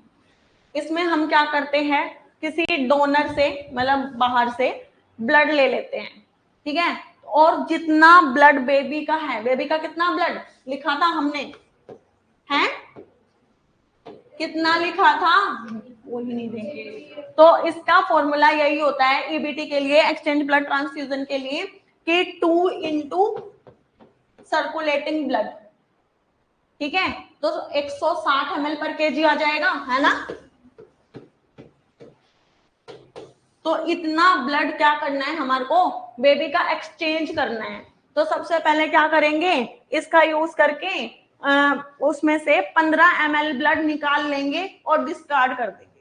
इसमें हम क्या करते हैं, किसी डोनर से मतलब बाहर से ब्लड ले लेते हैं, ठीक है, और जितना ब्लड बेबी का है, बेबी का कितना ब्लड लिखा था हमने, है कितना लिखा था, वो ही नहीं देंगे। तो इसका फॉर्मूला यही होता है ईबीटी के लिए, एक्सचेंज ब्लड ट्रांसफ्यूजन के लिए, कि 2 इंटू सर्कुलेटिंग ब्लड, ठीक है, तो 160 ml पर केजी आ जाएगा, है ना। तो इतना ब्लड क्या करना है हमारे को, बेबी का एक्सचेंज करना है। तो सबसे पहले क्या करेंगे, इसका यूज करके उसमें से 15 ml ब्लड निकाल लेंगे और डिस्कार्ड कर देंगे,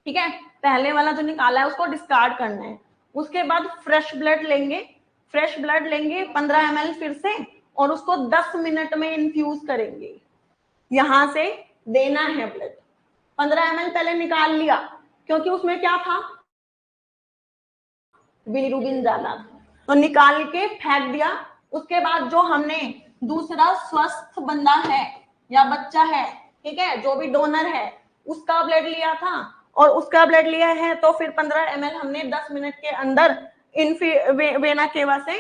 ठीक है, पहले वाला जो निकाला है उसको डिस्कार्ड करना है। उसके बाद फ्रेश ब्लड लेंगे, 15 ml फिर से, और उसको 10 मिनट में इन्फ्यूज करेंगे, यहां से देना है ब्लड। 15 ml पहले निकाल लिया, क्योंकि उसमें क्या था, बिलिरुबिन ज्यादा था, तो निकाल के फेंक दिया। उसके बाद जो हमने दूसरा स्वस्थ बंदा है या बच्चा है, ठीक है, जो भी डोनर है, उसका ब्लड लिया था, और उसका ब्लड लिया है, तो फिर 15 ml हमने 10 मिनट के अंदर वेना केवा से,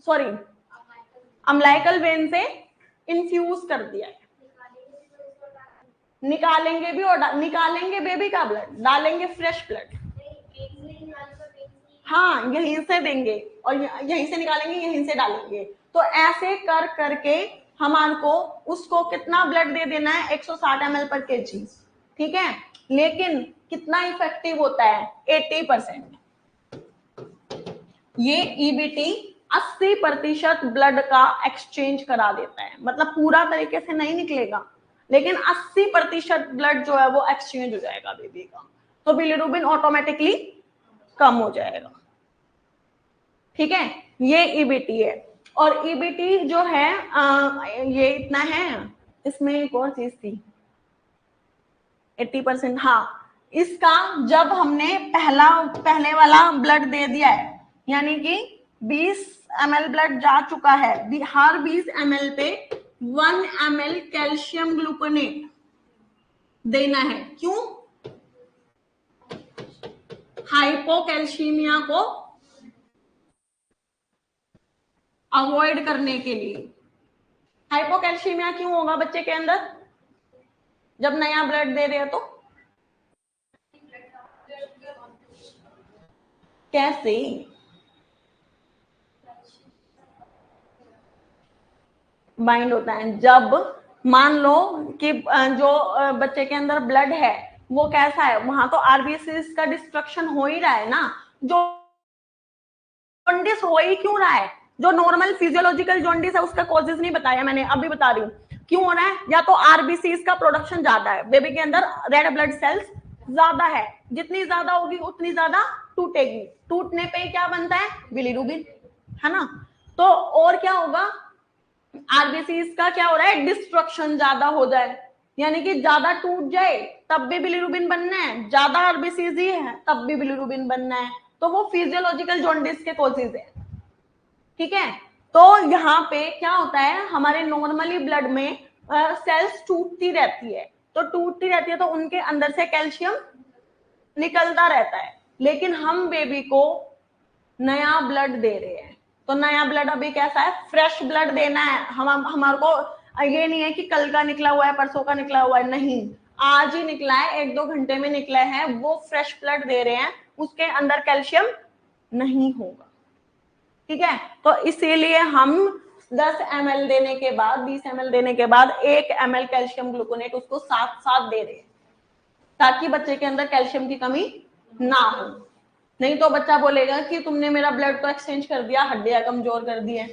सॉरी अम्लाइकल वेन से इन्फ्यूज कर दिया है। निकालेंगे भी, और निकालेंगे बेबी का ब्लड, डालेंगे फ्रेश ब्लड, हाँ यहीं से देंगे और यहीं से निकालेंगे, यहीं से डालेंगे। तो ऐसे कर करके हमारे को उसको कितना ब्लड दे देना है, 160 ml पर केजी, ठीक है, लेकिन कितना इफेक्टिव होता है, 80%। ये ईबीटी 80% ब्लड का एक्सचेंज करा देता है, मतलब पूरा तरीके से नहीं निकलेगा, लेकिन 80% ब्लड जो है वो एक्सचेंज हो जाएगा बेबी का, तो बिलिरुबिन ऑटोमेटिकली कम हो जाएगा, ठीक है। ये ईबीटी है। और ईबीटी जो है ये इतना है, इसमें एक और चीज थी 80%, हाँ, इसका जब हमने पहले वाला ब्लड दे दिया है, यानी कि 20 ml ब्लड जा चुका है, हर 20 ml पे 1 ml कैल्शियम ग्लूकोनेट देना है, क्यों, हाइपोकैल्शीमिया को अवॉइड करने के लिए। हाइपोकैल्शीमिया क्यों होगा बच्चे के अंदर जब नया ब्लड दे रहे हो, तो कैसे, बाइंड होता है जब मान लो कि जो बच्चे के अंदर ब्लड है वो कैसा है, वहां तो आरबीसी का डिस्ट्रक्शन हो ही रहा है ना, जो जॉन्डिस हो ही क्यों रहा है, जो नॉर्मल फिजियोलॉजिकल जॉन्डिस है उसका कॉजेज नहीं बताया मैंने, अभी बता रही हूँ क्यों हो रहा है, या तो आरबीसी का प्रोडक्शन ज्यादा है, बेबी के अंदर रेड ब्लड सेल्स ज्यादा है, जितनी ज्यादा होगी उतनी ज्यादा टूटेगी, टूटने पे क्या बनता है, बिलिरुबिन, है ना। तो और क्या होगा, आरबीसी का क्या हो रहा है, डिस्ट्रक्शन ज्यादा हो जाए, यानी कि ज्यादा टूट जाए तब भी बिलिरुबिन बनना है, ज्यादा आरबीसीज ही है तब भी बिलिरुबिन बनना है, तो वो फिजियोलॉजिकल जॉन्डिस के कॉजेज है, ठीक है। तो यहाँ पे क्या होता है, हमारे नॉर्मली ब्लड में सेल्स टूटती रहती है, तो टूटती रहती है तो उनके अंदर से कैल्शियम निकलता रहता है, लेकिन हम बेबी को नया ब्लड दे रहे हैं, तो नया ब्लड अभी कैसा है, फ्रेश ब्लड देना है, हमारे को ये नहीं है कि कल का निकला हुआ है, परसों का निकला हुआ है, नहीं, आज ही निकला है, 1-2 घंटे में निकला है, वो फ्रेश ब्लड दे रहे हैं, उसके अंदर कैल्शियम नहीं होगा, ठीक है। तो इसीलिए हम 10 ml देने के बाद, 20 ml देने के बाद 1 ml कैल्शियम ग्लूकोनेट उसको साथ साथ दे रहे हैं, ताकि बच्चे के अंदर कैल्शियम की कमी ना हो, नहीं तो बच्चा बोलेगा कि तुमने मेरा ब्लड तो एक्सचेंज कर दिया, हड्डियां कमजोर कर दी है,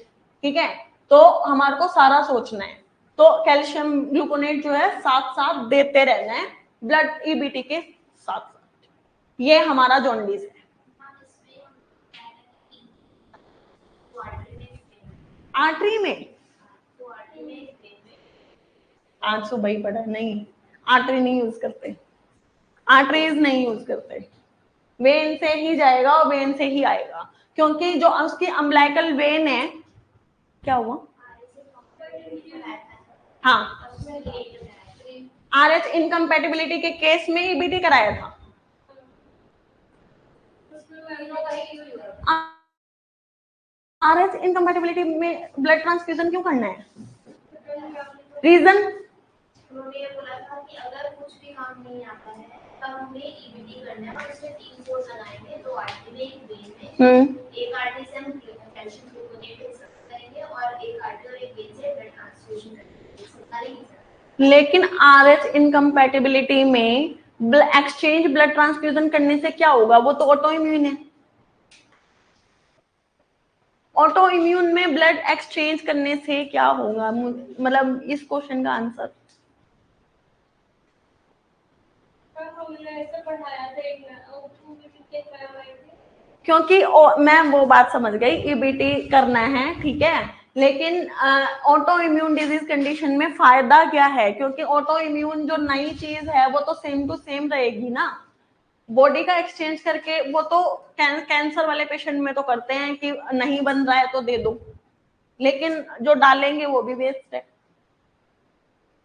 ठीक है। तो हमारे को सारा सोचना है। तो कैल्शियम ग्लूकोनेट जो है साथ साथ देते रहना है ब्लड ईबीटी के साथ साथ। ये हमारा जॉन्डिस है। आर्टरी में आज सुबह ही पढ़ा, नहीं आर्टरी नहीं यूज करते, आर्टरीज नहीं यूज करते, वेन से ही जाएगा और वेन से ही आएगा, क्योंकि जो उसकी अम्बलाइकल वेन है, क्या हुआ, हाँ RH इनकम्पैटिबिलिटी के केस में ईबीटी कराया था। RH इनकम्पैटिबिलिटी में ब्लड ट्रांसफ्यूजन क्यों करना है, रीजन उन्होंने ये बोला था कि अगर कुछ भी काम नहीं आता है तब हमें ईबीटी करना है और इसमें 3 पोर्ट लगाएंगे, 2 आर्टरी में एक वेन में, एक आर्टरी से हम कैल्शियम ग्लूकोनेट करेंगे और एक आर्टरी और एक वेन से ब्लड ट्रांसफ्यूजन करेंगे। लेकिन RH इनकम्पैटिबिलिटी में एक्सचेंज ब्लड ट्रांसफ्यूजन करने से क्या होगा, वो तो ऑटो इम्यून है। ऑटो इम्यून में ब्लड एक्सचेंज करने से क्या होगा, मतलब इस क्वेश्चन का आंसर क्योंकि मैं वो बात समझ गई, ईबीटी करना है, ठीक है, लेकिन ऑटो इम्यून डिजीज कंडीशन में फायदा क्या है, क्योंकि ऑटो इम्यून जो नई चीज है वो तो सेम टू सेम रहेगी ना, बॉडी का एक्सचेंज करके। वो तो कैंसर वाले पेशेंट में तो करते हैं कि नहीं बन रहा है तो दे दो, लेकिन जो डालेंगे वो भी वेस्ट है।